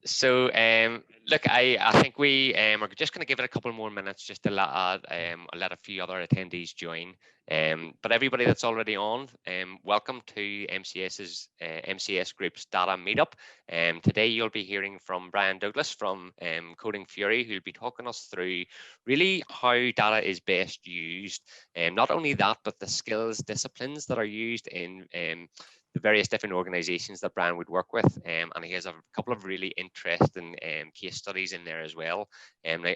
Look, I think we are just going to give it a couple more minutes just to let a few other attendees join. But everybody that's already on, welcome to MCS Group's Data Meetup. Today you'll be hearing from Brian Douglas from Coding Fury, who'll be talking us through really how data is best used. Not only that, but the skills, disciplines that are used in the various different organizations that Brian would work with, and he has a couple of really interesting case studies in there as well. Now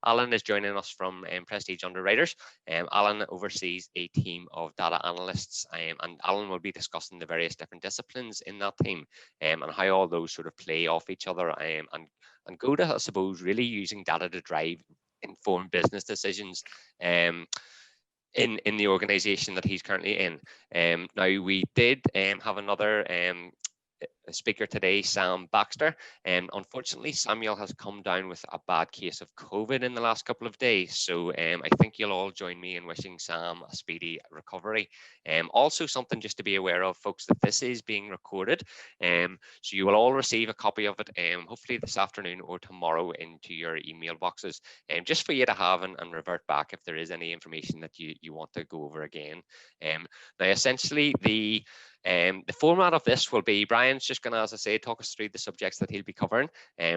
Alan is joining us from Prestige Underwriters. Alan oversees a team of data analysts, and Alan will be discussing the various different disciplines in that team, and how all those sort of play off each other, and go to, I suppose, really using data to drive informed business decisions. In the organization that he's currently in. Now we did have another speaker today, Sam Baxter. Unfortunately, Samuel has come down with a bad case of COVID in the last couple of days. So I think you'll all join me in wishing Sam a speedy recovery. Also something just to be aware of, folks, that this is being recorded. So you will all receive a copy of it, hopefully this afternoon or tomorrow into your email boxes, just for you to have and revert back if there is any information that you want to go over again. Now, essentially, the format of this will be Brian's just going to, as I say, talk us through the subjects that he'll be covering,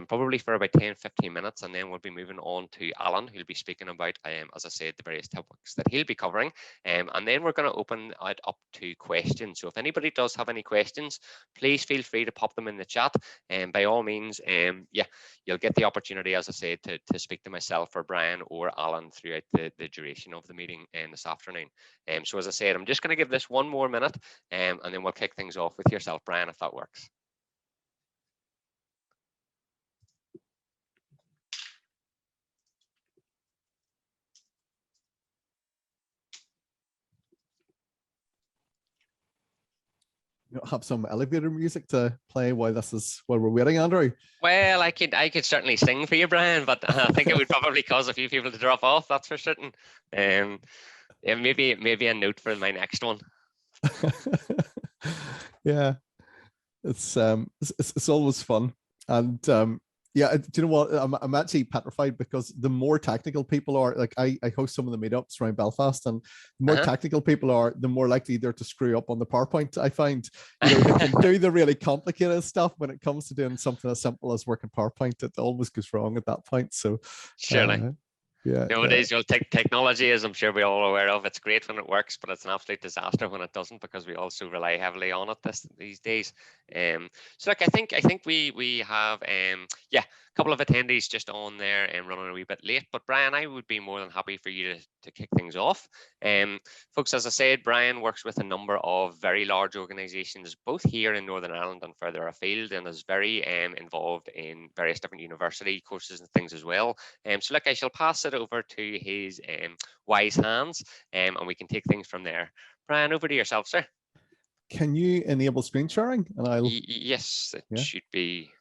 probably for about 10-15 minutes, and then we'll be moving on to Alan, who'll be speaking about, as I said, the various topics that he'll be covering, and then we're going to open it up to questions. So if anybody does have any questions, please feel free to pop them in the chat, and by all means, yeah, you'll get the opportunity, as I said, to speak to myself or Brian or Alan throughout the duration of the meeting this afternoon. So as I said, I'm just going to give this one more minute, and then we'll kick things off with yourself, Brian, if that works. You have some elevator music to play while we're waiting, Andrew? Well, I could certainly sing for you, Brian, but I think it would probably cause a few people to drop off. That's for certain. Yeah, maybe a note for my next one. Yeah, it's always fun, and yeah, do you know what? I'm actually petrified because the more technical people are, like I host some of the meetups around Belfast, and the more technical people are, the more likely they're to screw up on the PowerPoint. I find, they can do the really complicated stuff. When it comes to doing something as simple as working PowerPoint, it always goes wrong at that point. So surely. Yeah, nowadays, technology, as I'm sure we're all aware of, it's great when it works, but it's an absolute disaster when it doesn't, because we also rely heavily on it these days. So look, I think we have yeah, a couple of attendees just on there and running a wee bit late, but Brian, I would be more than happy for you to kick things off. Folks, as I said, Brian works with a number of very large organizations, both here in Northern Ireland and further afield, and is very involved in various different university courses and things as well. So look, I shall pass it over to his wise hands, and we can take things from there. Brian, over to yourself, sir. Can you enable screen sharing? And I'll. Yes, it should be.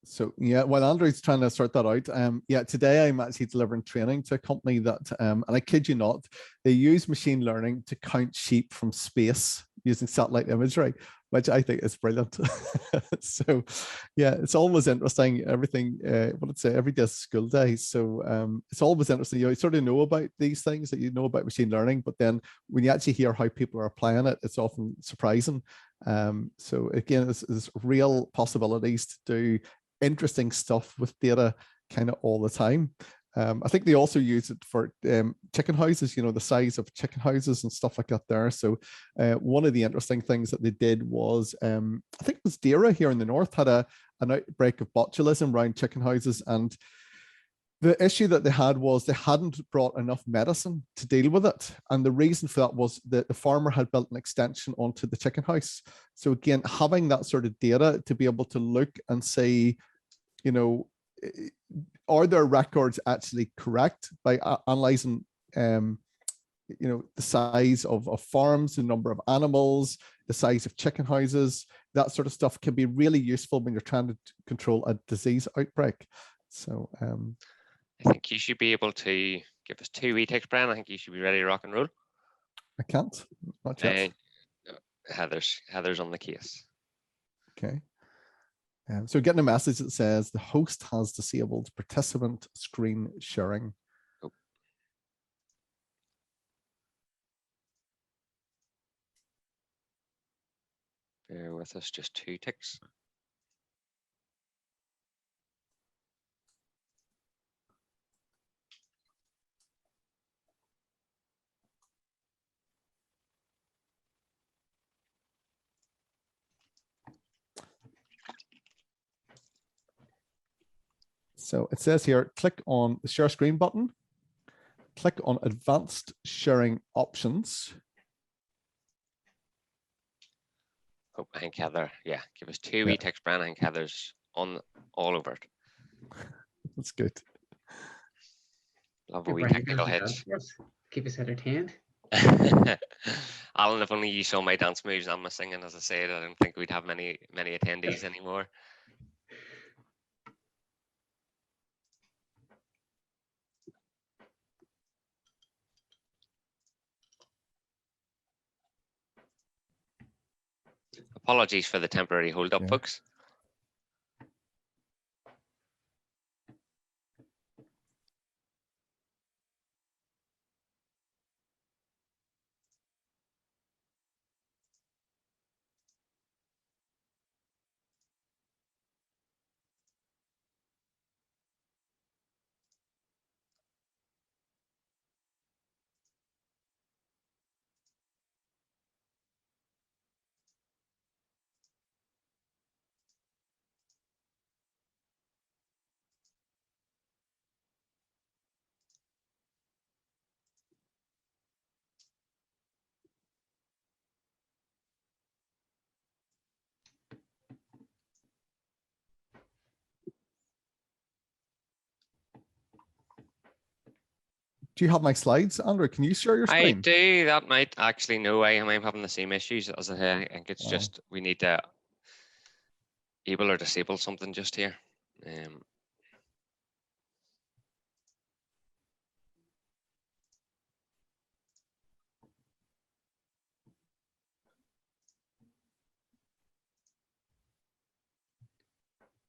So yeah, while Andrew's trying to sort that out, yeah, today I'm actually delivering training to a company that, and I kid you not, they use machine learning to count sheep from space using satellite imagery, which I think is brilliant. So yeah, it's always interesting. Everything, what I'd say, every day is school day. So it's always interesting. You sort of know about these things, that you know about machine learning, but then when you actually hear how people are applying it, it's often surprising. So again, there's real possibilities to do interesting stuff with data kind of all the time. I think they also use it for chicken houses, the size of chicken houses and stuff like that there. So one of the interesting things that they did was, I think it was Dara here in the north had an outbreak of botulism around chicken houses, and the issue that they had was they hadn't brought enough medicine to deal with it. And the reason for that was that the farmer had built an extension onto the chicken house. So again, having that sort of data to be able to look and say, are their records actually correct by analyzing, the size of farms, the number of animals, the size of chicken houses, that sort of stuff can be really useful when you're trying to control a disease outbreak. So I think you should be able to give us 2 wee ticks, Brian. I think you should be ready to rock and roll. I can't. Not yet. Heather's on the case. Okay. So getting a message that says the host has disabled participant screen sharing. Oh. Bear with us, just 2 ticks. So it says here, click on the share screen button, click on advanced sharing options. Oh, I think Heather, yeah, give us 2 wee ticks, Brian. I think Heather's on all over it. That's good. Love a wee technical hitch. Keep us entertained. Alan, if only you saw my dance moves and my singing, as I said, I don't think we'd have many attendees anymore. Apologies for the temporary hold up, folks. Do you have my slides, Andrew? Can you share your screen? I do. That might actually no way. I'm having the same issues as I think it's just we need to able or disable something just here.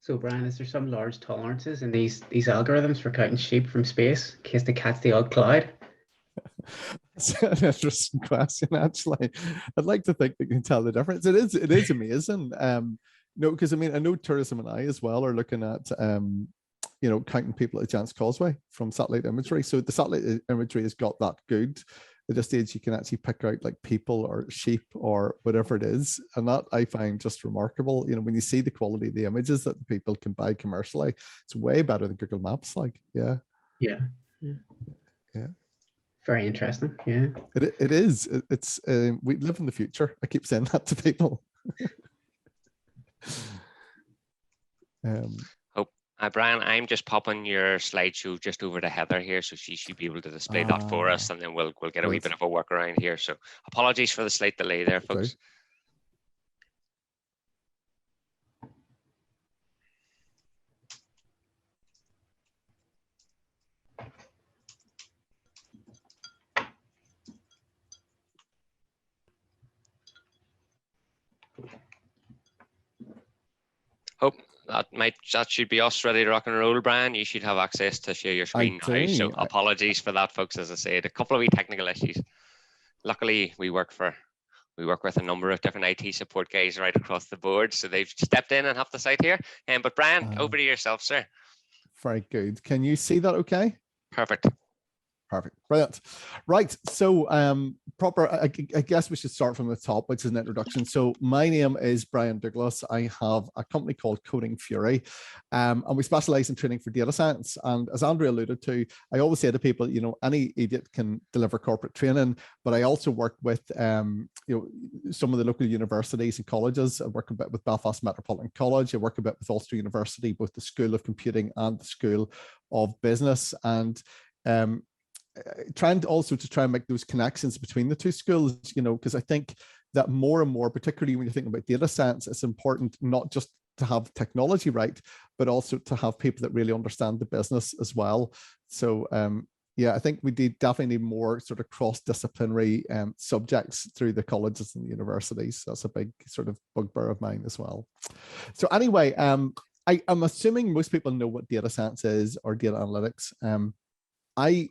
So Brian, is there some large tolerances in these algorithms for counting sheep from space in case they catch the odd cloud? That's an interesting question, actually. I'd like to think they can tell the difference. It is amazing. No, because I mean, I know Tourism and I as well are looking at counting people at Giant's Causeway from satellite imagery. So the satellite imagery has got that good. At this stage, you can actually pick out like people or sheep or whatever it is. And that I find just remarkable. You know, when you see the quality of the images that people can buy commercially, it's way better than Google Maps. Like, yeah. Very interesting. Yeah. It is. It's we live in the future. I keep saying that to people. Brian, I'm just popping your slideshow just over to Heather here, so she should be able to display that for us, and then we'll get a wee bit of a workaround here. So apologies for the slight delay there, folks. That should be us ready to rock and roll, Brian. You should have access to share your screen now. So apologies for that, folks. As I said, a couple of wee technical issues. Luckily, we work with a number of different IT support guys right across the board, so they've stepped in and helped us out here. But Brian, over to yourself, sir. Very good. Can you see that okay? Perfect. Perfect. Brilliant. Right. So I guess we should start from the top, which is an introduction. So my name is Brian Douglas. I have a company called Coding Fury, and we specialize in training for data science. And as Andrew alluded to, I always say to people, you know, any idiot can deliver corporate training, but I also work with, some of the local universities and colleges. I work a bit with Belfast Metropolitan College. I work a bit with Ulster University, both the School of Computing and the School of Business. And trying to make those connections between the two schools, you know, because I think that more and more, particularly when you think about data science, it's important not just to have technology right, but also to have people that really understand the business as well. So, Yeah, I think we definitely need more sort of cross-disciplinary subjects through the colleges and the universities. That's a big sort of bugbear of mine as well. So anyway, I'm assuming most people know what data science is or data analytics. I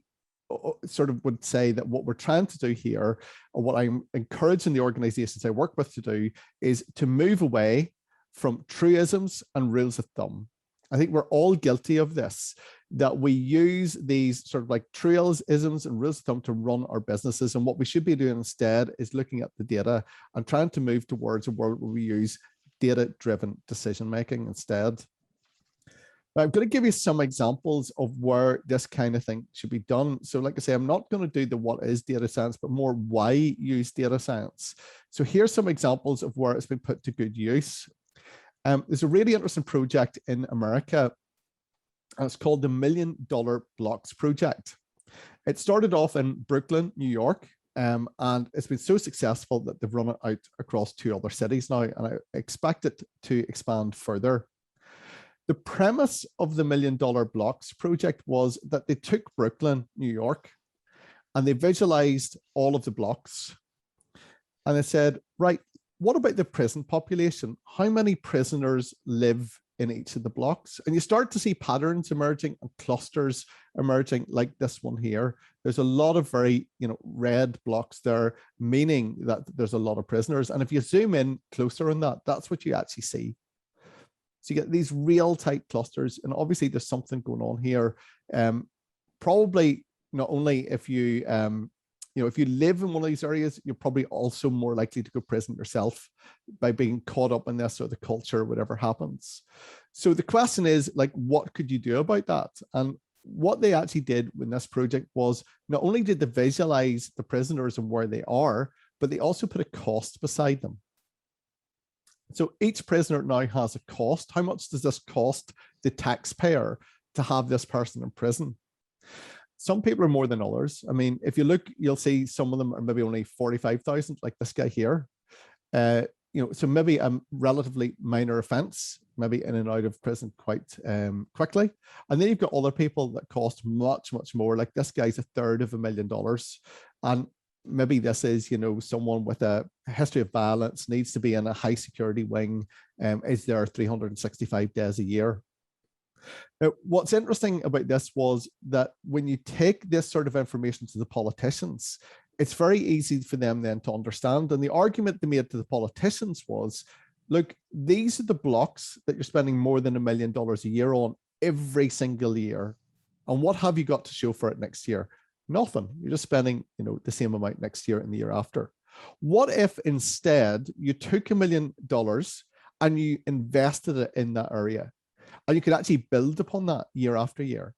sort of would say that what we're trying to do here, or what I'm encouraging the organizations I work with to do, is to move away from truisms and rules of thumb. I think we're all guilty of this, that we use these sort of like truisms and rules of thumb to run our businesses. And what we should be doing instead is looking at the data and trying to move towards a world where we use data-driven decision-making instead. Now, I'm going to give you some examples of where this kind of thing should be done. So like I say, I'm not going to do the what is data science, but more why use data science. So here's some examples of where it's been put to good use. There's a really interesting project in America. It's called the $1 Million Blocks Project. It started off in Brooklyn, New York, and it's been so successful that they've run it out across 2 other cities now, and I expect it to expand further. The premise of the $1 Million Blocks Project was that they took Brooklyn, New York, and they visualized all of the blocks. And they said, right, what about the prison population? How many prisoners live in each of the blocks? And you start to see patterns emerging and clusters emerging like this one here. There's a lot of very, red blocks there, meaning that there's a lot of prisoners. And if you zoom in closer on that, that's what you actually see. So you get these real tight clusters, and obviously there's something going on here. Probably not only if you if you live in one of these areas, you're probably also more likely to go to prison yourself by being caught up in this or the culture, whatever happens. So the question is, like, what could you do about that? And what they actually did with this project was not only did they visualize the prisoners and where they are, but they also put a cost beside them. So each prisoner now has a cost. How much does this cost the taxpayer to have this person in prison? Some people are more than others. I mean, if you look, you'll see some of them are maybe only 45,000, like this guy here. So maybe a relatively minor offense, maybe in and out of prison quite quickly. And then you've got other people that cost much, much more. Like this guy's $350,000. And maybe this is, someone with a history of violence, needs to be in a high security wing, is there 365 days a year. Now, what's interesting about this was that when you take this sort of information to the politicians, it's very easy for them then to understand. And the argument they made to the politicians was, look, these are the blocks that you're spending more than $1 million a year on every single year. And what have you got to show for it next year? Nothing. You're just spending, the same amount next year and the year after. What if instead you took $1 million and you invested it in that area? And you could actually build upon that year after year.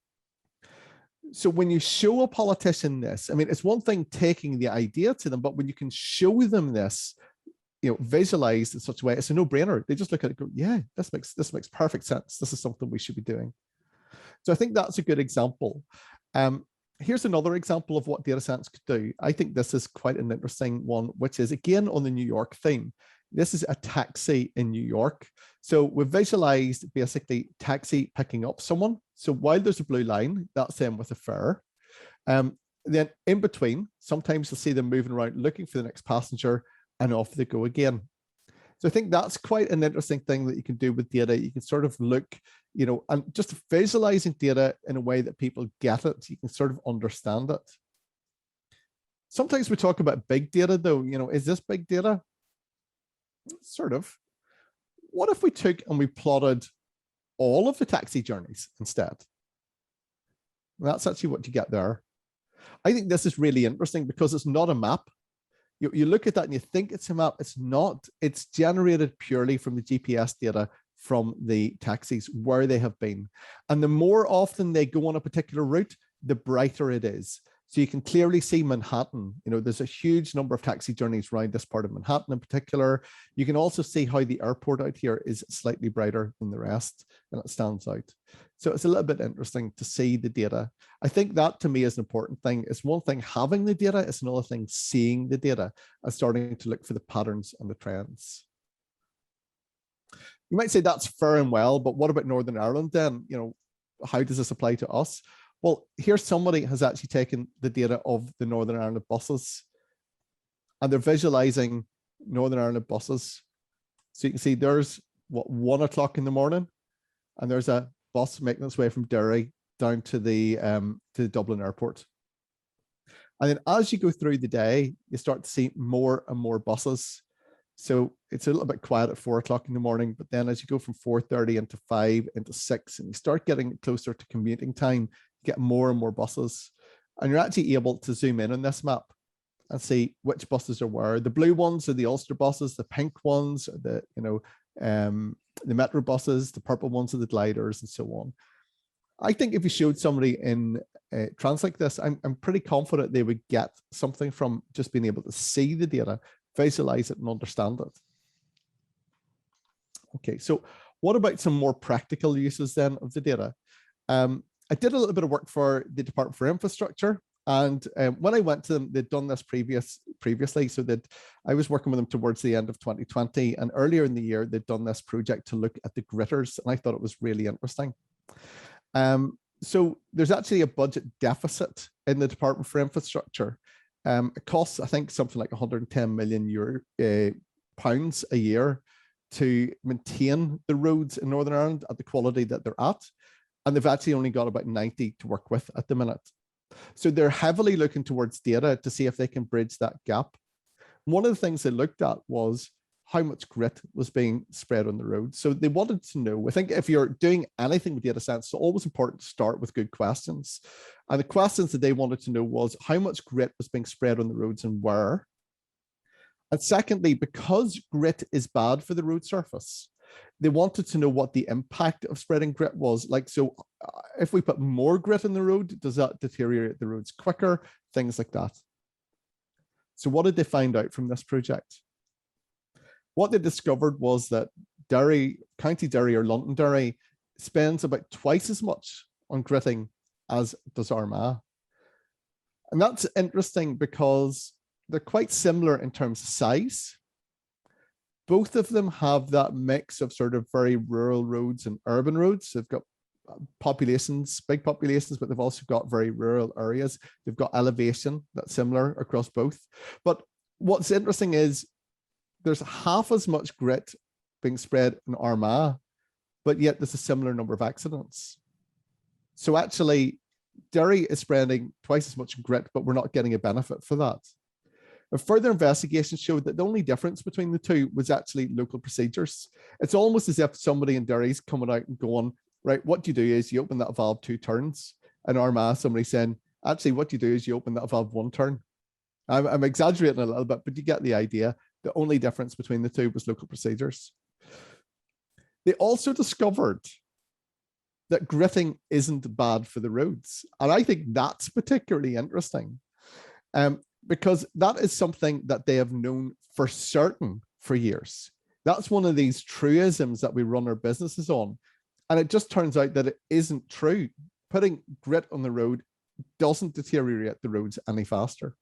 So when you show a politician this, I mean, it's one thing taking the idea to them, but when you can show them this, visualized in such a way, it's a no-brainer. They just look at it and go, yeah, this makes perfect sense. This is something we should be doing. So I think that's a good example. Here's another example of what data science could do. I think this is quite an interesting one, which is again on the New York theme. This is a taxi in New York. So we've visualized basically taxi picking up someone. So while there's a blue line, that's them with a fare. Then in between, sometimes you'll see them moving around looking for the next passenger, and off they go again. So I think that's quite an interesting thing that you can do with data. You can sort of look, and just visualizing data in a way that people get it, you can sort of understand it. Sometimes we talk about big data though, is this big data? Sort of. What if we took and we plotted all of the taxi journeys instead? That's actually what you get there. I think this is really interesting because it's not a map. You look at that and you think it's a map. It's not. It's generated purely from the GPS data from the taxis, where they have been. And the more often they go on a particular route, the brighter it is. So you can clearly see Manhattan. There's a huge number of taxi journeys around this part of Manhattan in particular. You can also see how the airport out here is slightly brighter than the rest, and it stands out. So it's a little bit interesting to see the data. I think that to me is an important thing. It's one thing having the data, it's another thing seeing the data and starting to look for the patterns and the trends. You might say that's fair and well, but what about Northern Ireland then? How does this apply to us? Well, here somebody has actually taken the data of the Northern Ireland buses, and they're visualizing Northern Ireland buses. So you can see there's 1 o'clock in the morning, and there's a bus making its way from Derry down to the Dublin airport. And then as you go through the day, you start to see more and more buses. So it's a little bit quiet at 4 o'clock in the morning, but then as you go from 4:30 into 5 into 6, and you start getting closer to commuting time, you get more and more buses. And you're actually able to zoom in on this map and see which buses are where. The blue ones are the Ulster buses, the pink ones are the, the Metro buses, the purple ones are the gliders, and so on. I think if you showed somebody in trans like this, I'm pretty confident they would get something from just being able to see the data, visualize it, and understand it. Okay, so what about some more practical uses then of the data? I did a little bit of work for the Department for Infrastructure, and when I went to them, they'd done this previously, so that I was working with them towards the end of 2020, and earlier in the year, they'd done this project to look at the gritters, and I thought it was really interesting. So there's actually a budget deficit in the Department for Infrastructure. It costs, I think, something like 110 million pounds a year to maintain the roads in Northern Ireland at the quality that they're at. And they've actually only got about 90 to work with at the minute. So they're heavily looking towards data to see if they can bridge that gap. One of the things they looked at was how much grit was being spread on the road. So they wanted to know, I think if you're doing anything with data science, it's always important to start with good questions. And the questions that they wanted to know was how much grit was being spread on the roads and where. And secondly, because grit is bad for the road surface, they wanted to know what the impact of spreading grit was. Like, so if we put more grit in the road, does that deteriorate the roads quicker? Things like that. So what did they find out from this project? What they discovered was that Derry, County Derry or Londonderry spends about twice as much on gritting as does Armagh. And that's interesting because they're quite similar in terms of size. Both of them have that mix of sort of very rural roads and urban roads. They've got populations, big populations, but they've also got very rural areas. They've got elevation that's similar across both. But what's interesting is there's half as much grit being spread in Armagh, but yet there's a similar number of accidents. So actually, Derry is spreading twice as much grit, but we're not getting a benefit for that. A further investigation showed that the only difference between the two was actually local procedures. It's almost as if somebody in Derry's coming out and going, right, what you do is you open that valve 2 turns. In Armagh, somebody saying, actually, what you do is you open that valve 1 turn. I'm exaggerating a little bit, but you get the idea. The only difference between the two was local procedures. They also discovered that gritting isn't bad for the roads. And I think that's particularly interesting because that is something that they have known for certain for years. That's one of these truisms that we run our businesses on. And it just turns out that it isn't true. Putting grit on the road doesn't deteriorate the roads any faster.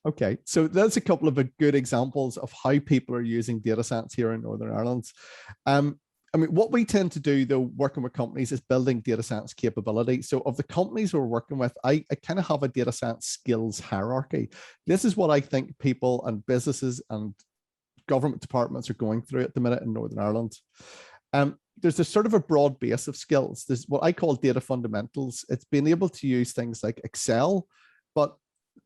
Okay, so that's a couple of good examples of how people are using data science here in Northern Ireland. I mean, what we tend to do, though, working with companies is building data science capability. So of the companies we're working with, I kind of have a data science skills hierarchy. This is what I think people and businesses and government departments are going through at the minute in Northern Ireland. There's a sort of a broad base of skills. There's what I call data fundamentals. It's being able to use things like Excel, but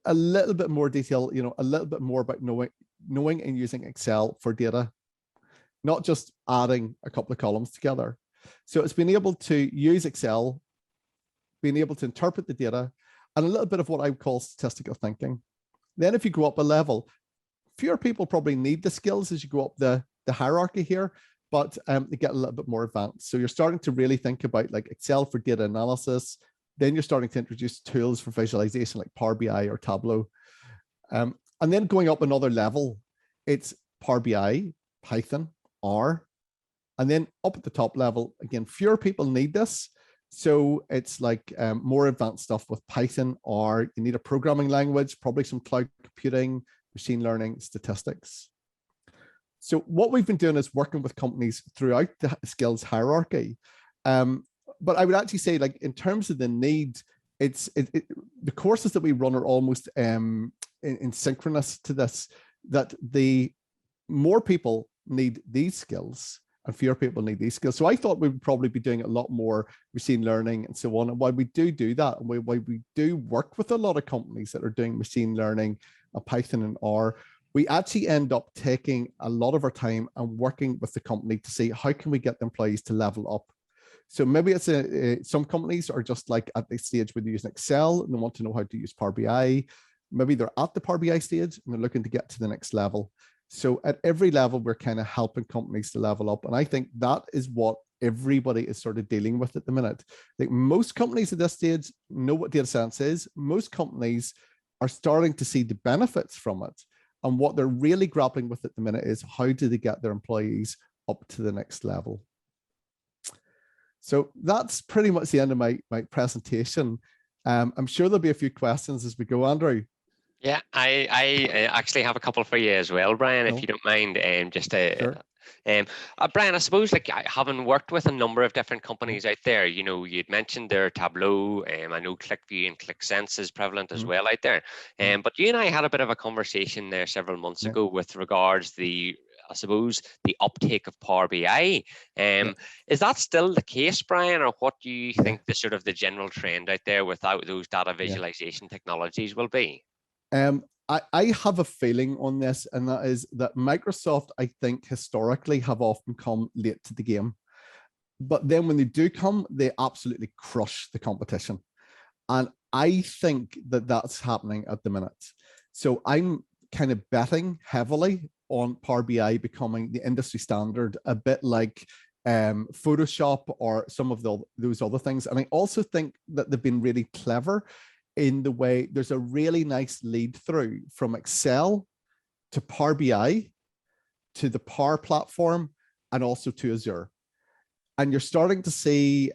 a little bit more detail, a little bit more about knowing and using Excel for data, not just adding a couple of columns together. So it's being able to use Excel, being able to interpret the data, and a little bit of what I would call statistical thinking. Then if you go up a level, fewer people probably need the skills as you go up the hierarchy here, but they get a little bit more advanced. So you're starting to really think about like Excel for data analysis. Then you're starting to introduce tools for visualization like Power BI or Tableau. And then going up another level, it's Power BI, Python, R. And then up at the top level, again, fewer people need this. So it's like more advanced stuff with Python, or you need a programming language, probably some cloud computing, machine learning, statistics. So what we've been doing is working with companies throughout the skills hierarchy. but I would actually say, like, in terms of the need, the courses that we run are almost in synchronous to this, that the more people need these skills and fewer people need these skills. So I thought we would probably be doing a lot more machine learning and so on. And while we do that, and while we do work with a lot of companies that are doing machine learning, Python and R, we actually end up taking a lot of our time and working with the company to see how can we get the employees to level up. So maybe it's some companies are just like at the stage where they're using Excel and they want to know how to use Power BI. Maybe they're at the Power BI stage and they're looking to get to the next level. So at every level, we're kind of helping companies to level up. And I think that is what everybody is sort of dealing with at the minute. I think most companies at this stage know what data science is. Most companies are starting to see the benefits from it. And what they're really grappling with at the minute is how do they get their employees up to the next level? So that's pretty much the end of my presentation. I'm sure there'll be a few questions as we go, Andrew. Yeah, I actually have a couple for you as well, Brian, if you don't mind. Sure. Brian, I suppose, like, having worked with a number of different companies out there, you know, you'd mentioned there Tableau, I know ClickView and ClickSense is prevalent as well out there. But you and I had a bit of a conversation there several months ago with regards I suppose, the uptake of Power BI. Is that still the case, Brian, or what do you think the sort of the general trend out there without those data visualization technologies will be? I have a feeling on this, and that is that Microsoft, I think, historically have often come late to the game. But then when they do come, they absolutely crush the competition. And I think that that's happening at the minute. So I'm kind of betting heavily on Power BI becoming the industry standard, a bit like Photoshop or some of those other things. And I also think that they've been really clever in the way there's a really nice lead through from Excel to Power BI to the Power Platform and also to Azure. And you're starting to see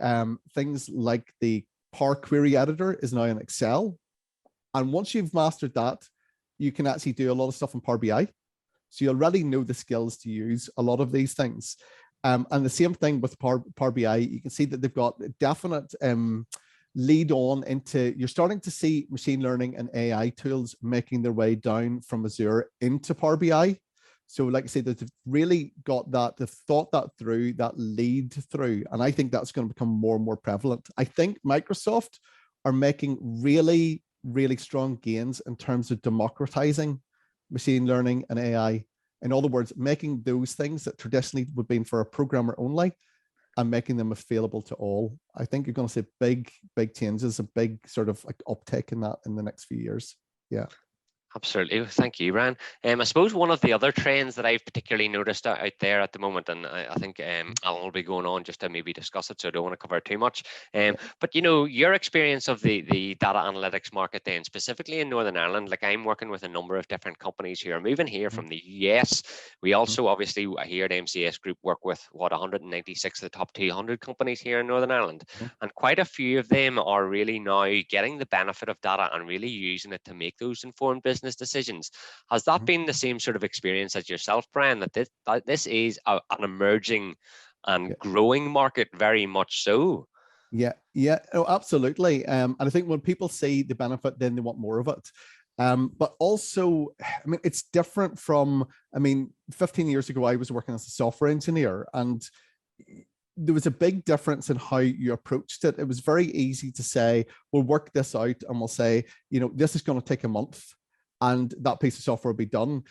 things like the Power Query Editor is now in Excel. And once you've mastered that, you can actually do a lot of stuff in Power BI. So you already know the skills to use a lot of these things. And the same thing with Power BI, you can see that they've got definite lead on into, you're starting to see machine learning and AI tools making their way down from Azure into Power BI. So like I said, they've really got that, they've thought that through, that lead through, and I think that's going to become more and more prevalent. I think Microsoft are making really, really strong gains in terms of democratizing machine learning and AI. In other words, making those things that traditionally would have been for a programmer only and making them available to all. I think you're going to see big changes, a big sort of like uptake in that in the next few years. Yeah. Absolutely. Thank you, Brian. I suppose one of the other trends that I've particularly noticed out there at the moment, and I think I'll be going on just to maybe discuss it, so I don't want to cover it too much. But, you know, your experience of the data analytics market then, specifically in Northern Ireland, like I'm working with a number of different companies who are moving here from the US. We also obviously here at MCS Group work with 196 of the top 200 companies here in Northern Ireland. And quite a few of them are really now getting the benefit of data and really using it to make those informed business decisions. Has that been the same sort of experience as yourself, Brian, that this is an emerging and growing market, very much so? Yeah, oh, absolutely. And I think when people see the benefit, then they want more of it. But also, I mean, it's different from, 15 years ago, I was working as a software engineer, and there was a big difference in how you approached it. It was very easy to say, we'll work this out and we'll say, you know, this is going to take a month and that piece of software will be done.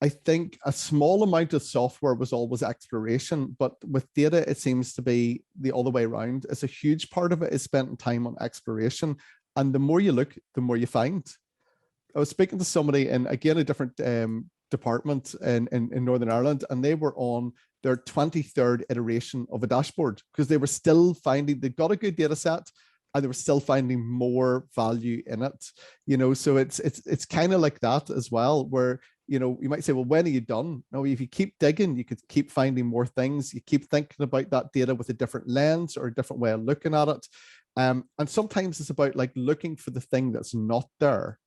I think a small amount of software was always exploration, but with data, it seems to be the other way around. It's a huge part of it is spent time on exploration. And the more you look, the more you find. I was speaking to somebody in, again, a different department in Northern Ireland, and they were on their 23rd iteration of a dashboard because they were still finding, they got a good data set and they were still finding more value in it. You know, so it's kind of like that as well, where, you know, you might say, well, when are you done? No, if you keep digging, you could keep finding more things. You keep thinking about that data with a different lens or a different way of looking at it. And sometimes it's about like looking for the thing that's not there,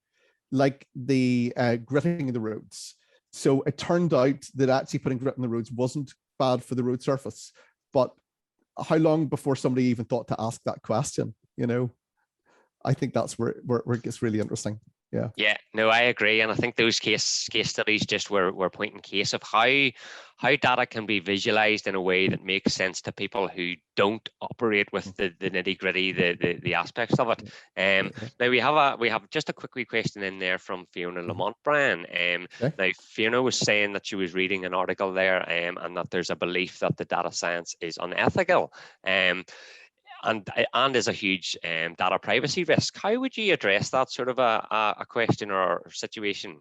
like the gritting of the roads. So it turned out that actually putting grit in the roads wasn't bad for the road surface, but how long before somebody even thought to ask that question? You know, I think that's where it gets really interesting. Yeah. Yeah, no, I agree, and I think those case studies just were pointing case of how data can be visualized in a way that makes sense to people who don't operate with the nitty gritty, the aspects of it. Now we have just a quick wee question in there from Fiona Lamont, Brian. Okay. Now Fiona was saying that she was reading an article there, and that there's a belief that the data science is unethical. And is a huge data privacy risk. How would you address that sort of a question or situation?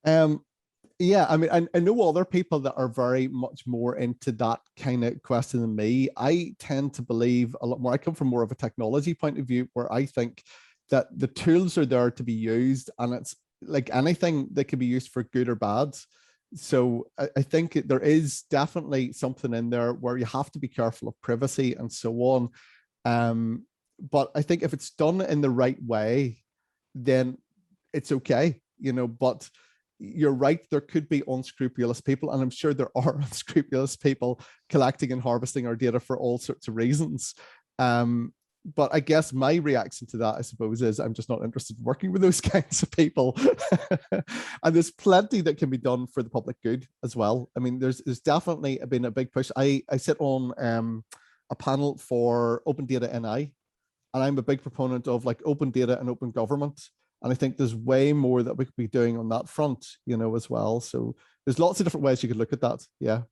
Yeah, I mean, I know other people that are very much more into that kind of question than me. I tend to believe a lot more. I come from more of a technology point of view, where I think that the tools are there to be used, and it's like anything that can be used for good or bad. So I think there is definitely something in there where you have to be careful of privacy and so on. But I think if it's done in the right way, then it's okay, you know. But you're right, there could be unscrupulous people, and I'm sure there are unscrupulous people collecting and harvesting our data for all sorts of reasons. But I guess my reaction to that, I suppose, is I'm just not interested in working with those kinds of people. And there's plenty that can be done for the public good as well. I mean, there's definitely been a big push. I sit on a panel for Open Data NI, and I'm a big proponent of like open data and open government. And I think there's way more that we could be doing on that front, you know, as well. So there's lots of different ways you could look at that. Yeah.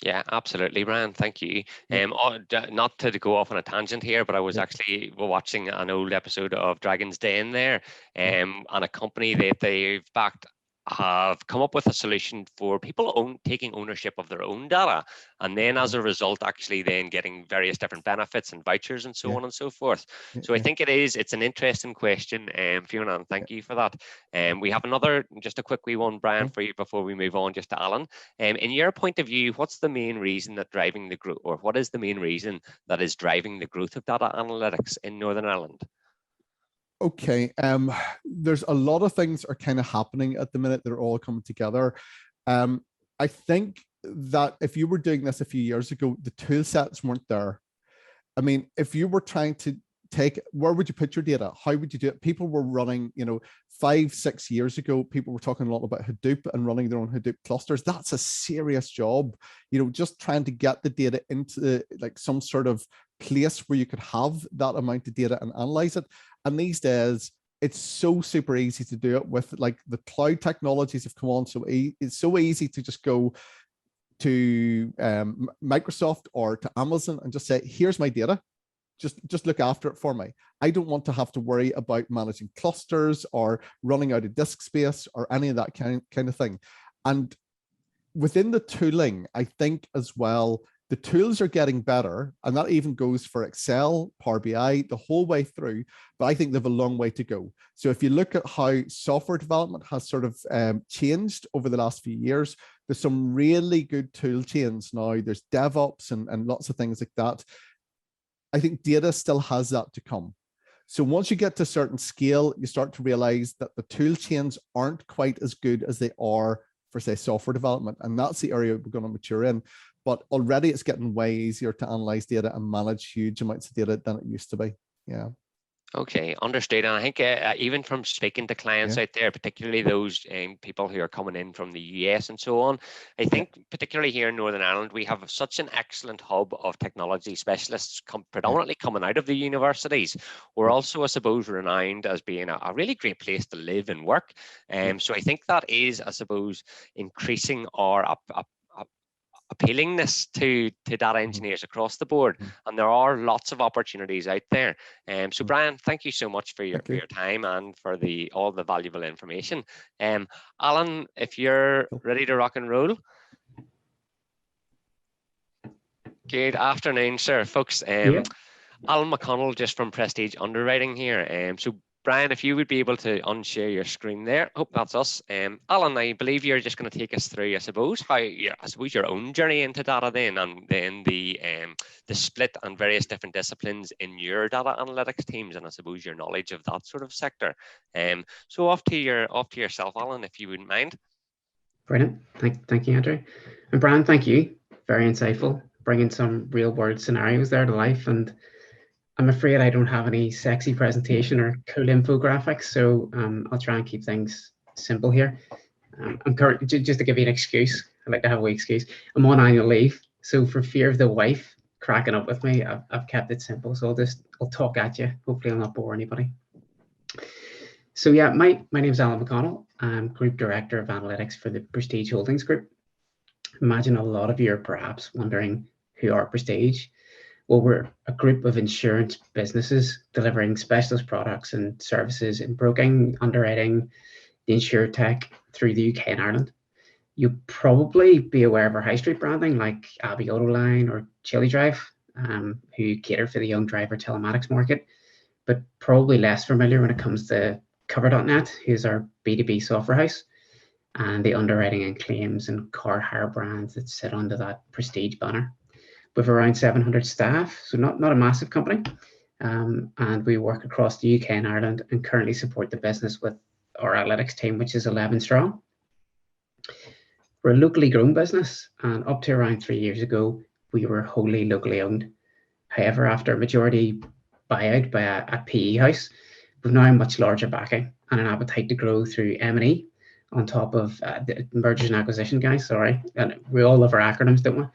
Yeah, absolutely, Brian. Thank you. Not to go off on a tangent here, but I was actually watching an old episode of Dragon's Den there, and a company that they've backed have come up with a solution for people taking ownership of their own data, and then as a result actually then getting various different benefits and vouchers and so on and so forth. So I think it's an interesting question, Fiona, and thank you for that. We have another, just a quick wee one, Brian, for you before we move on just to Alan. In your point of view, what's the main reason that driving the growth, or what is the main reason that is driving the growth of data analytics in Northern Ireland? Okay, there's a lot of things are kind of happening at the minute. They're all coming together. I think that if you were doing this a few years ago, the tool sets weren't there. I mean, if you were trying to where would you put your data? How would you do it? People were running, you know, 5-6 years ago, people were talking a lot about Hadoop and running their own Hadoop clusters. That's a serious job, you know, just trying to get the data into like some sort of place where you could have that amount of data and analyze it. And these days, it's so super easy to do it with like the cloud technologies have come on. So it's so easy to just go to Microsoft or to Amazon and just say, here's my data. Just look after it for me. I don't want to have to worry about managing clusters or running out of disk space or any of that kind of thing. And within the tooling, I think as well, the tools are getting better, and that even goes for Excel, Power BI, the whole way through, but I think they have a long way to go. So if you look at how software development has sort of changed over the last few years, there's some really good tool chains now. There's DevOps and lots of things like that. I think data still has that to come. So once you get to a certain scale, you start to realize that the tool chains aren't quite as good as they are for, say, software development. And that's the area we're going to mature in. But already it's getting way easier to analyze data and manage huge amounts of data than it used to be. Yeah. Okay, understood. And I think even from speaking to clients out there, particularly those people who are coming in from the US and so on, I think particularly here in Northern Ireland, we have such an excellent hub of technology specialists predominantly coming out of the universities. We're also, I suppose, renowned as being a really great place to live and work. So I think that is, I suppose, increasing our appealingness to data engineers across the board, and there are lots of opportunities out there. So Brian, thank you so much for your time and for all the valuable information. Alan, if you're ready to rock and roll. Good afternoon, sir, folks. Alan McConnell, just from Prestige Underwriting here. So Brian, if you would be able to unshare your screen there. Hope that's us. Alan, I believe you're just going to take us through, I suppose, your own journey into data then, and then the split and various different disciplines in your data analytics teams, and I suppose your knowledge of that sort of sector. So off to yourself, Alan, if you wouldn't mind. Brilliant. Thank you, Andrew. And Brian, thank you. Very insightful. bringing some real world scenarios there to life. And I'm afraid I don't have any sexy presentation or cool infographics, so I'll try and keep things simple here. I'm currently, just to give you an excuse, I like to have a wee excuse, I'm on annual leave, so for fear of the wife cracking up with me, I've kept it simple. So I'll talk at you. Hopefully I'll not bore anybody. So yeah, my name is Alan McConnell. I'm Group Director of Analytics for the Prestige Holdings Group. Imagine a lot of you are perhaps wondering who are Prestige. Well, we're a group of insurance businesses delivering specialist products and services in broking, underwriting, the insurtech through the UK and Ireland. You'll probably be aware of our high street branding like Abbey Autoline or Chili Drive, who cater for the young driver telematics market, but probably less familiar when it comes to Cover.net, who's our B2B software house, and the underwriting and claims and car hire brands that sit under that Prestige banner. With around 700 staff, so not a massive company, and we work across the UK and Ireland and currently support the business with our analytics team, which is 11 strong. We're a locally grown business, and up to around 3 years ago, we were wholly locally owned. However, after a majority buyout by a PE house, we've now a much larger backing and an appetite to grow through M&E on top of the mergers and acquisition, guys, sorry. And we all love our acronyms, don't we?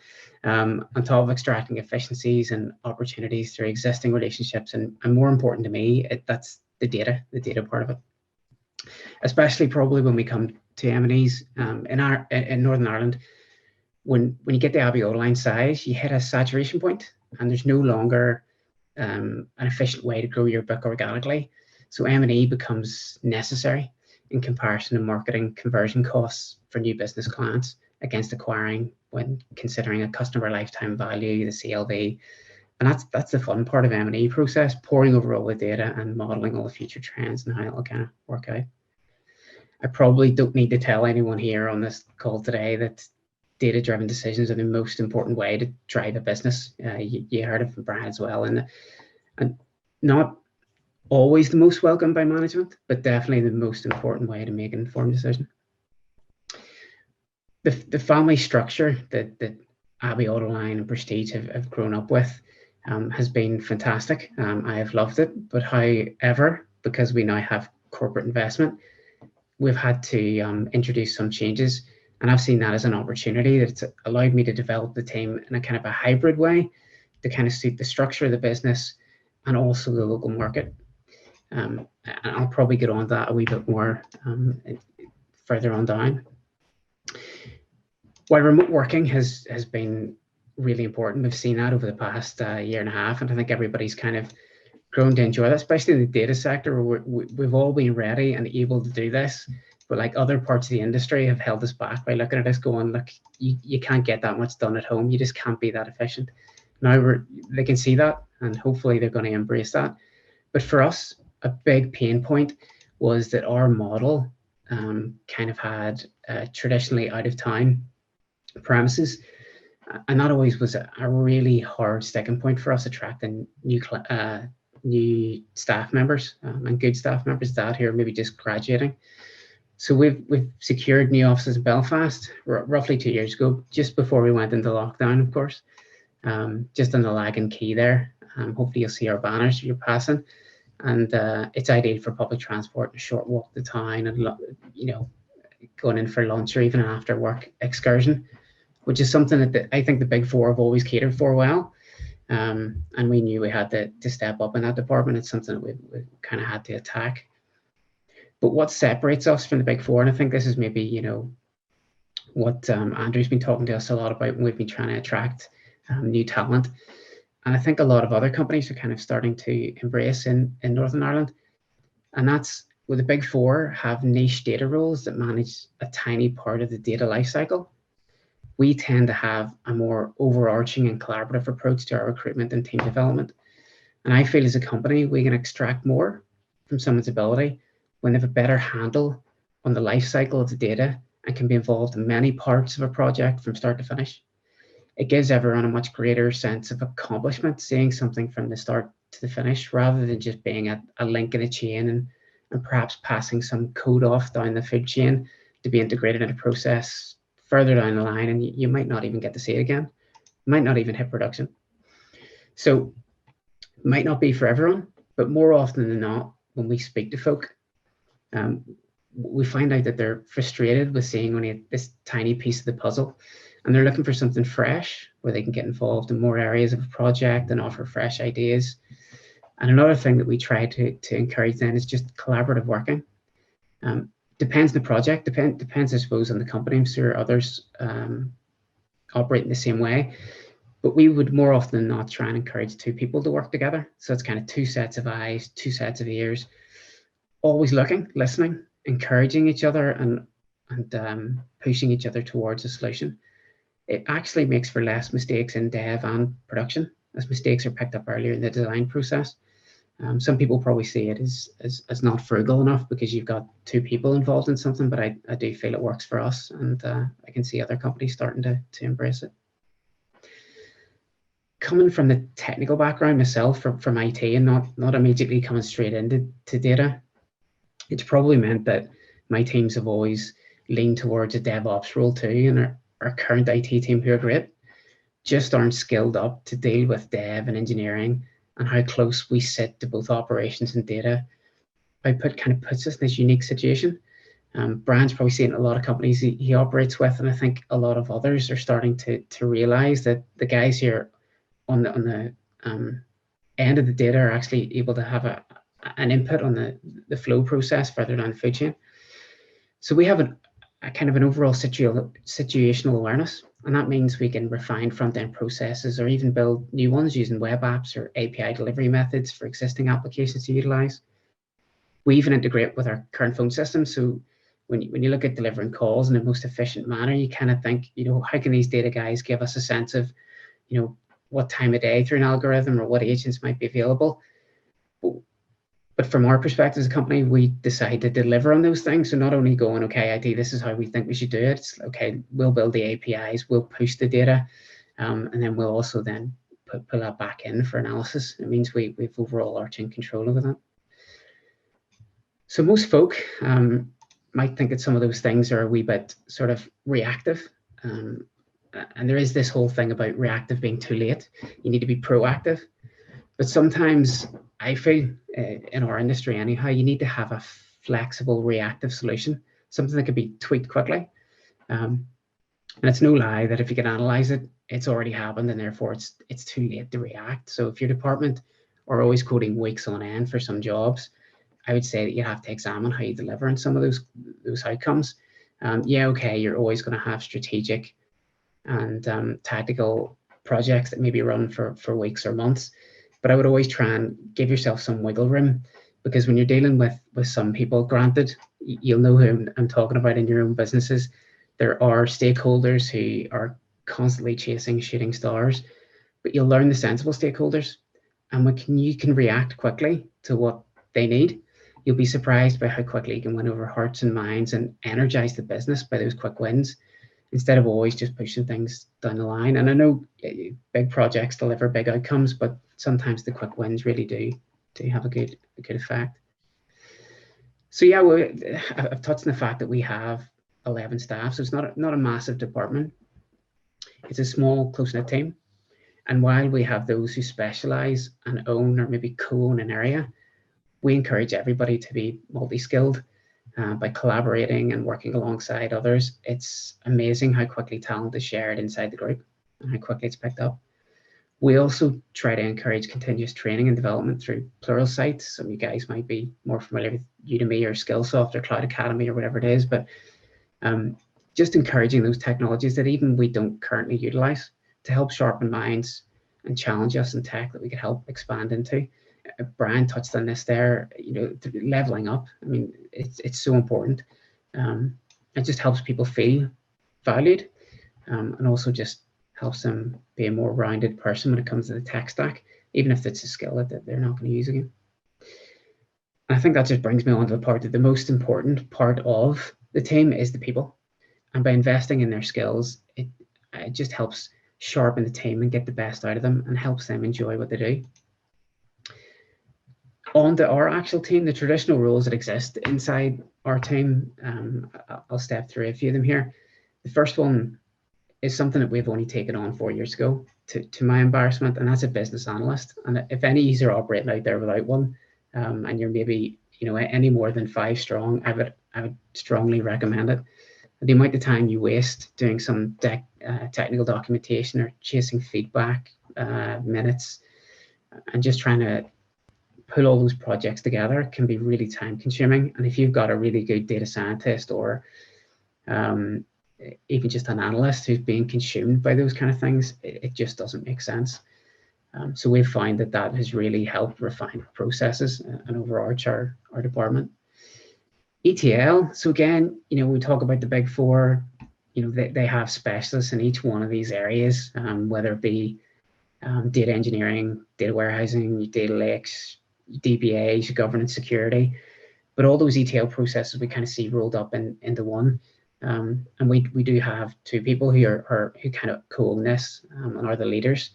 On top of extracting efficiencies and opportunities through existing relationships. And more important to me, that's the data part of it. Especially probably when we come to M&Es in Northern Ireland, when you get the Abbey Autoline size, you hit a saturation point and there's no longer an efficient way to grow your book organically. So M&E becomes necessary in comparison to marketing conversion costs for new business clients against acquiring when considering a customer lifetime value, the CLV. And that's the fun part of M&E process, poring over all the data and modeling all the future trends and how it'll kind of work out. I probably don't need to tell anyone here on this call today that data-driven decisions are the most important way to drive a business. You heard it from Brian as well, and not always the most welcome by management, but definitely the most important way to make an informed decision. The family structure that Abbey Autoline and Prestige have grown up with has been fantastic. I have loved it, but however, because we now have corporate investment, we've had to introduce some changes, and I've seen that as an opportunity that's allowed me to develop the team in a kind of a hybrid way to kind of suit the structure of the business and also the local market. And I'll probably get on that a wee bit more further on down. While remote working has been really important, we've seen that over the past year and a half, and I think everybody's kind of grown to enjoy that, especially in the data sector where we've all been ready and able to do this, but like other parts of the industry have held us back by looking at us going, look, you can't get that much done at home, you just can't be that efficient. Now they can see that, and hopefully they're going to embrace that. But for us, a big pain point was that our model kind of had traditionally out of town premises, and that always was a really hard sticking point for us attracting new staff members and good staff members that here maybe just graduating. So we've secured new offices in Belfast roughly 2 years ago, just before we went into lockdown, of course, just on the Lagan Quay there. Hopefully you'll see our banners as you're passing, and it's ideal for public transport, a short walk to town, and going in for lunch or even an after work excursion, which is something that I think the Big Four have always catered for well. And we knew we had to step up in that department. It's something that we kind of had to attack. But what separates us from the Big Four, and I think this is maybe, what Andrew's been talking to us a lot about when we've been trying to attract new talent. And I think a lot of other companies are kind of starting to embrace in Northern Ireland. And that's where the Big Four have niche data roles that manage a tiny part of the data lifecycle. We tend to have a more overarching and collaborative approach to our recruitment and team development. And I feel as a company, we can extract more from someone's ability when they have a better handle on the life cycle of the data and can be involved in many parts of a project from start to finish. It gives everyone a much greater sense of accomplishment, seeing something from the start to the finish, rather than just being a link in a chain and perhaps passing some code off down the food chain to be integrated in a process further down the line, and you might not even get to see it again. might not even hit production. So it might not be for everyone, but more often than not, when we speak to folk, we find out that they're frustrated with seeing only this tiny piece of the puzzle, and they're looking for something fresh where they can get involved in more areas of a project and offer fresh ideas. And another thing that we try to encourage then is just collaborative working. Depends on the project, depends, I suppose, on the company. I'm sure others operate in the same way, but we would more often than not try and encourage two people to work together. So it's kind of two sets of eyes, two sets of ears, always looking, listening, encouraging each other, and pushing each other towards a solution. It actually makes for less mistakes in dev and production, as mistakes are picked up earlier in the design process. Some people probably see it as not frugal enough because you've got two people involved in something, but I do feel it works for us, and I can see other companies starting to embrace it. Coming from the technical background myself, from IT, and not immediately coming straight into data, it's probably meant that my teams have always leaned towards a DevOps role too, and our current IT team, who are great, just aren't skilled up to deal with dev and engineering and how close we sit to both operations and data. Output kind of puts us in this unique situation. Brian's probably seen a lot of companies he operates with, and I think a lot of others are starting to realize that the guys here on the end of the data are actually able to have an input on the flow process further down the food chain. So we have a kind of an overall situational awareness, and that means we can refine front-end processes or even build new ones using web apps or API delivery methods for existing applications to utilize. We even integrate with our current phone system. So when you look at delivering calls in the most efficient manner, you kind of think, how can these data guys give us a sense of, what time of day through an algorithm or what agents might be available? But from our perspective as a company, we decide to deliver on those things. So not only going, okay, IT, this is how we think we should do it. It's okay, we'll build the APIs, we'll push the data, and then we'll also then pull that back in for analysis. It means we've overall arching control over that. So most folk might think that some of those things are a wee bit sort of reactive. And there is this whole thing about reactive being too late. You need to be proactive. But sometimes I feel in our industry anyhow, you need to have a flexible reactive solution, something that can be tweaked quickly. And it's no lie that if you can analyze it, it's already happened, and therefore it's too late to react. So if your department are always coding weeks on end for some jobs, I would say that you have to examine how you deliver on some of those outcomes. Yeah, okay, you're always going to have strategic and tactical projects that maybe run for weeks or months, but I would always try and give yourself some wiggle room, because when you're dealing with some people, granted, you'll know who I'm talking about in your own businesses, there are stakeholders who are constantly chasing shooting stars, but you'll learn the sensible stakeholders, and when you can react quickly to what they need, you'll be surprised by how quickly you can win over hearts and minds and energize the business by those quick wins, instead of always just pushing things down the line. And I know big projects deliver big outcomes, but sometimes the quick wins really do have a good effect. So yeah, I've touched on the fact that we have 11 staff, so it's not a massive department. It's a small, close-knit team. And while we have those who specialize and own or maybe co-own an area, we encourage everybody to be multi-skilled. By collaborating and working alongside others, it's amazing how quickly talent is shared inside the group and how quickly it's picked up. We also try to encourage continuous training and development through plural sites. Some of you guys might be more familiar with Udemy or Skillsoft or Cloud Academy or whatever it is, but just encouraging those technologies that even we don't currently utilize to help sharpen minds and challenge us in tech that we could help expand into. Brian touched on this there, leveling up. I mean, it's so important. It just helps people feel valued, and also just helps them be a more rounded person when it comes to the tech stack, even if it's a skill that they're not going to use again. And I think that just brings me on to the part that the most important part of the team is the people. And by investing in their skills, it just helps sharpen the team and get the best out of them and helps them enjoy what they do. On to our actual team, the traditional roles that exist inside our team, I'll step through a few of them here. The first one is something that we've only taken on 4 years ago, to my embarrassment, and that's a business analyst. And if any of you are operating out there without one, and you're maybe any more than 5 strong, I would strongly recommend it. The amount of time you waste doing some technical documentation or chasing feedback minutes and just trying to pull all those projects together can be really time consuming. And if you've got a really good data scientist or even just an analyst who's being consumed by those kind of things, it just doesn't make sense. So we've found that has really helped refine processes and overarch our department. ETL, so again, we talk about the big 4, they have specialists in each one of these areas, whether it be data engineering, data warehousing, data lakes, DBA, governance, security. But all those ETL processes we kind of see rolled up into one. And we do have 2 people who kind of co-own this and are the leaders.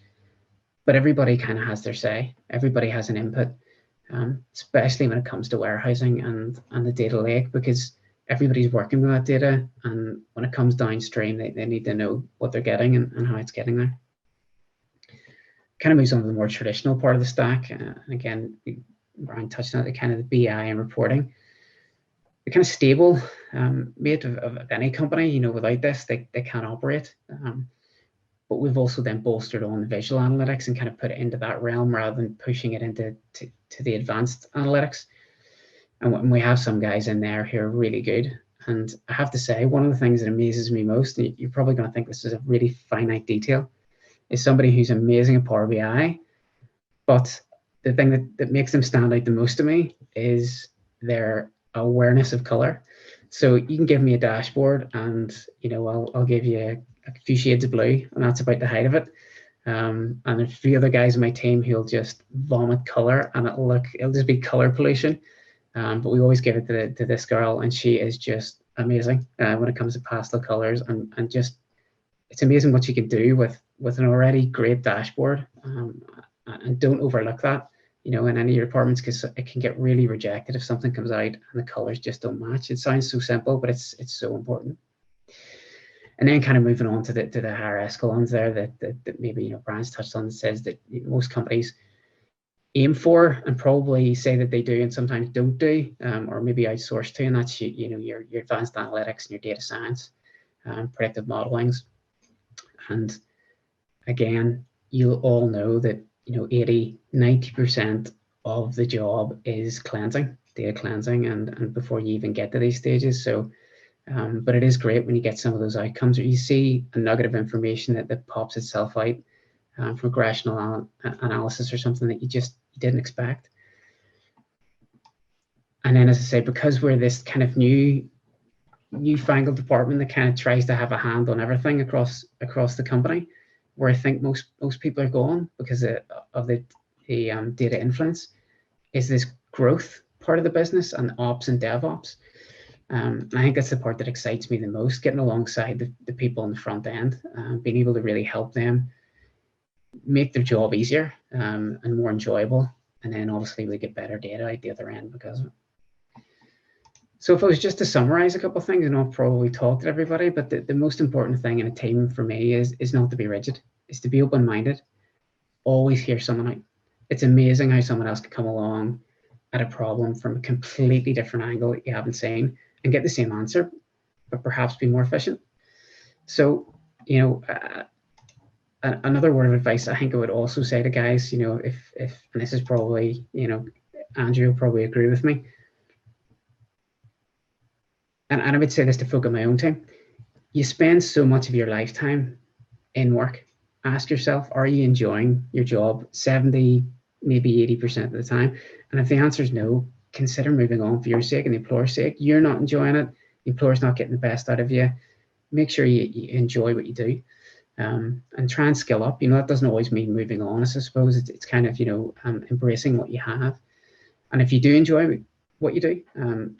But everybody kind of has their say. Everybody has an input, especially when it comes to warehousing and the data lake, because everybody's working with that data. And when it comes downstream, they need to know what they're getting and how it's getting there. Kind of moves on to the more traditional part of the stack. And again, Brian touched on it, kind of the BI and reporting. The kind of stable mate of any company, without this, they can't operate. But we've also then bolstered on the visual analytics and kind of put it into that realm rather than pushing it into the advanced analytics. And we have some guys in there who are really good. And I have to say, one of the things that amazes me most, and you're probably going to think this is a really finite detail, is somebody who's amazing at Power BI. But the thing that makes them stand out the most to me is their awareness of color. So you can give me a dashboard and I'll give you a few shades of blue, and that's about the height of it. And there's a few other guys in my team who'll just vomit color, and it'll just be color pollution. But we always give it to this girl, and she is just amazing when it comes to pastel colors, and just it's amazing what she can do with an already great dashboard. And don't overlook that, in any of your departments, because it can get really rejected if something comes out and the colors just don't match. It sounds so simple, but it's so important. And then kind of moving on to the higher echelons there that maybe Brian's touched on, that says that most companies aim for and probably say that they do and sometimes don't do, or maybe outsource to, and that's your advanced analytics and your data science, predictive modelings. And again, you'll all know that 80-90% of the job is data cleansing, and before you even get to these stages. So but it is great when you get some of those outcomes, or you see a nugget of information that pops itself out from regressional analysis or something that you didn't expect. And then, as I say, because we're this kind of newfangled department that kind of tries to have a hand on everything across the company, where I think most people are going because of the data influence, is this growth part of the business and ops and DevOps. And I think that's the part that excites me the most, getting alongside the people on the front end, being able to really help them make their job easier and more enjoyable. And then obviously we get better data out the other end because of it. So if I was just to summarize a couple of things, and I've probably talked to everybody, but the most important thing in a team for me is not to be rigid, is to be open-minded, always hear someone out. It's amazing how someone else can come along at a problem from a completely different angle that you haven't seen and get the same answer, but perhaps be more efficient. So, another word of advice I think I would also say to guys, if and this is probably, Andrew will probably agree with me, and I would say this to folk on my own team, you spend so much of your lifetime in work. Ask yourself, are you enjoying your job 70, maybe 80% of the time? And if the answer is no, consider moving on for your sake and the employer's sake. You're not enjoying it. The employer's not getting the best out of you. Make sure you enjoy what you do, and try and skill up. That doesn't always mean moving on, I suppose. It's kind of, embracing what you have. And if you do enjoy what you do,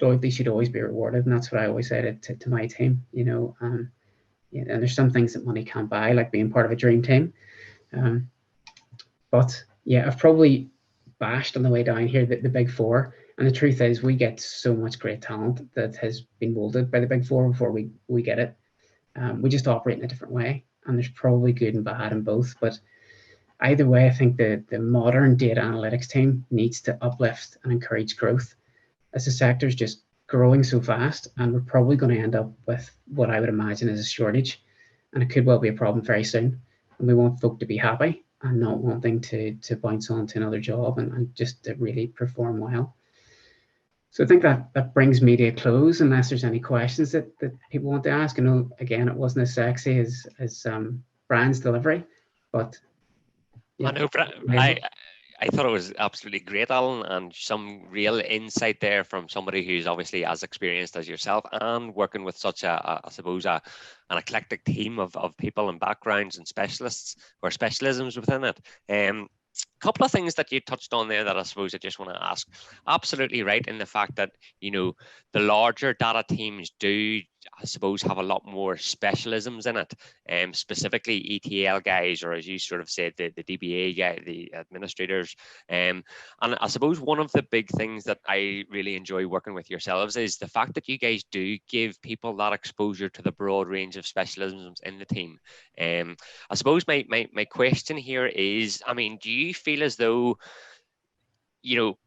loyalty should always be rewarded. And that's what I always say to my team, and there's some things that money can't buy, like being part of a dream team. But yeah, I've probably bashed on the way down here the big 4. And the truth is, we get so much great talent that has been molded by the big 4 before we get it. We just operate in a different way. and there's probably good and bad in both. But either way, I think the modern data analytics team needs to uplift and encourage growth, as the sector is just growing so fast, and we're probably going to end up with what I would imagine is a shortage, and it could well be a problem very soon. And we want folk to be happy and not wanting to bounce on to another job and just to really perform well. So I think that brings me to a close, unless there's any questions that people want to ask. I know, again, it wasn't as sexy as Brian's delivery, but yeah. I know, I thought it was absolutely great, Alan, and some real insight there from somebody who's obviously as experienced as yourself and working with such I suppose, an eclectic team of people and backgrounds and specialists or specialisms within it. Couple of things that you touched on there that I suppose I just want to ask. Absolutely right in the fact that, you know, the larger data teams do, I suppose, have a lot more specialisms in it, specifically ETL guys, or as you sort of said, the DBA guy, the administrators. And I suppose one of the big things that I really enjoy working with yourselves is the fact that you guys do give people that exposure to the broad range of specialisms in the team. I suppose my question here is, I mean, do you feel as though, you know,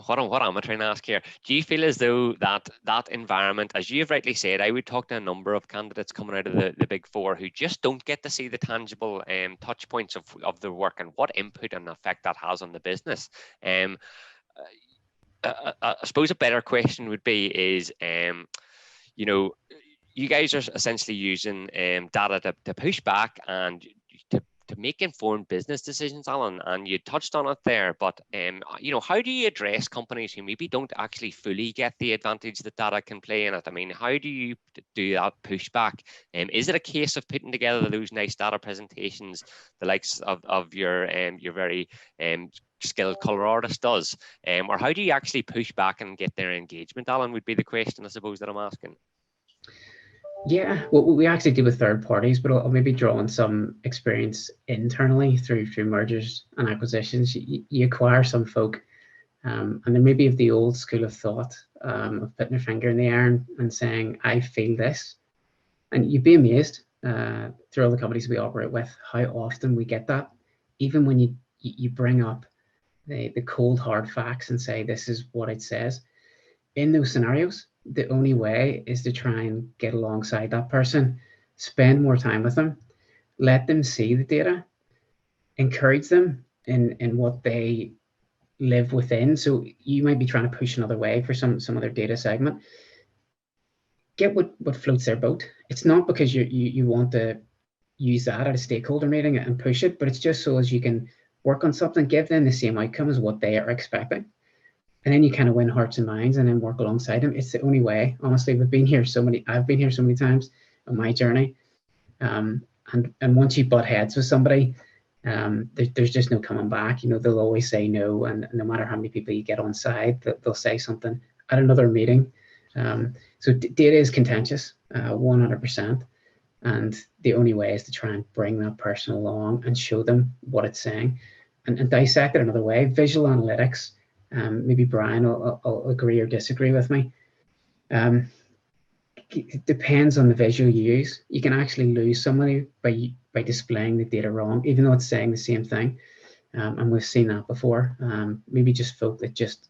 what am I trying to ask here? Do you feel as though that environment, as you have rightly said, I would talk to a number of candidates coming out of the big four who just don't get to see the tangible touch points of their work and what input and effect that has on the business. I suppose a better question would be is, you know, you guys are essentially using data to push back and to make informed business decisions, Alan, and you touched on it there, but you know, how do you address companies who maybe don't actually fully get the advantage that data can play in it? I mean, how do you do that pushback? Is it a case of putting together those nice data presentations, the likes of your very skilled color artist does, or how do you actually push back and get their engagement, Alan, would be the question I suppose that I'm asking. Yeah, well, we actually do with third parties, but I'll maybe draw on some experience internally through mergers and acquisitions. You acquire some folk, and they maybe have the old school of thought of putting their finger in the iron and saying, I feel this. And you'd be amazed through all the companies we operate with, how often we get that. Even when you bring up the cold hard facts and say, this is what it says. In those scenarios, the only way is to try and get alongside that person, spend more time with them, let them see the data, encourage them in what they live within. So you might be trying to push another way for some other data segment. Get what floats their boat. It's not because you want to use that at a stakeholder meeting and push it, but it's just so as you can work on something, give them the same outcome as what they are expecting. And then you kind of win hearts and minds and then work alongside them. It's the only way. Honestly, I've been here so many times on my journey. And once you butt heads with somebody, there's just no coming back. You know, they'll always say no. And no matter how many people you get on side, they'll say something at another meeting. So data is contentious, 100%. And the only way is to try and bring that person along and show them what it's saying and dissect it another way. Visual analytics. Maybe Brian will agree or disagree with me. It depends on the visual you use. You can actually lose somebody by displaying the data wrong, even though it's saying the same thing. And we've seen that before. Maybe just folk that just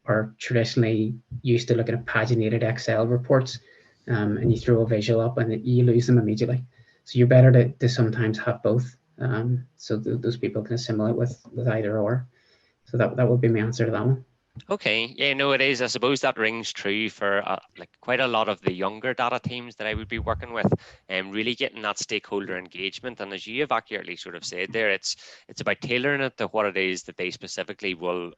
are traditionally used to looking at paginated Excel reports, and you throw a visual up and you lose them immediately. So you're better to sometimes have both. So those people can assimilate with either or. So that would be my answer to that one. Okay, yeah, no, it is. I suppose that rings true for like quite a lot of the younger data teams that I would be working with, and really getting that stakeholder engagement. And as you have accurately sort of said there, it's about tailoring it to what it is that they specifically will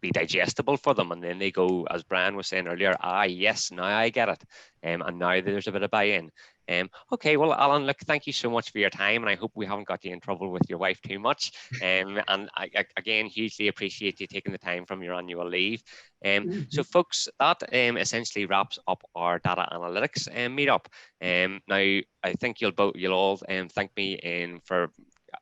be digestible for them, and then they go, as Brian was saying earlier, yes, now I get it, and now there's a bit of buy-in. Okay, well, Alan, look, thank you so much for your time, and I hope we haven't got you in trouble with your wife too much. And I again, hugely appreciate you taking the time from your annual leave. So, folks, that essentially wraps up our data analytics meetup. Now, I think you'll all thank me for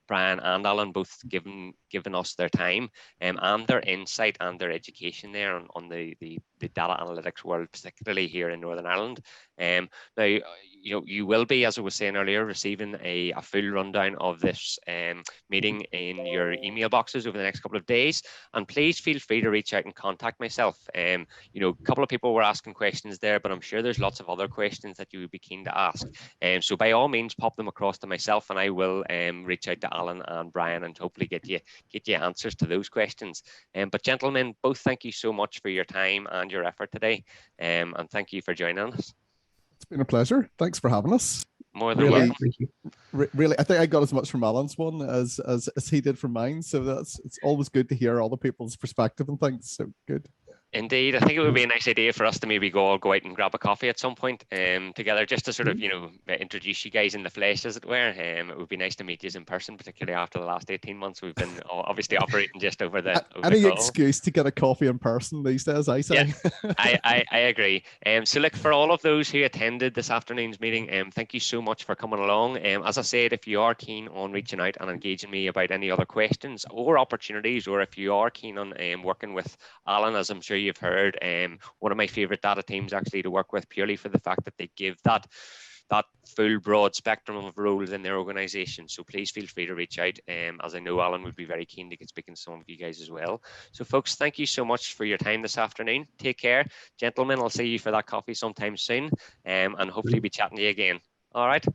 Brian and Alan both giving us their time and their insight and their education there on the the data analytics world, particularly here in Northern Ireland. Now, you will be, as I was saying earlier, receiving a full rundown of this meeting in your email boxes over the next couple of days. And please feel free to reach out and contact myself. A couple of people were asking questions there, but I'm sure there's lots of other questions that you would be keen to ask. So by all means, pop them across to myself, and I will reach out to Alan and Brian and hopefully get you answers to those questions. But gentlemen, both thank you so much for your time and your effort today, and thank you for joining us. It's been a pleasure. Thanks for having us. More than really, welcome. Thank you. Really, I think I got as much from Alan's one as he did from mine. So it's always good to hear other people's perspective and things. So good. Indeed, I think it would be a nice idea for us to maybe go out and grab a coffee at some point together, just to sort of introduce you guys in the flesh, as it were. It would be nice to meet you in person, particularly after the last 18 months. We've been obviously operating just over the any excuse to get a coffee in person these days, I say. Yeah, I agree. So look, for all of those who attended this afternoon's meeting, thank you so much for coming along. As I said, if you are keen on reaching out and engaging me about any other questions or opportunities, or if you are keen on working with Alan, as I'm sure you've heard, one of my favorite data teams actually to work with, purely for the fact that they give that full broad spectrum of roles in their organization. So please feel free to reach out, as I know Alan would be very keen to get speaking to some of you guys as well. So folks, thank you so much for your time this afternoon. Take care, gentlemen. I'll see you for that coffee sometime soon, and hopefully be chatting to you again. All right.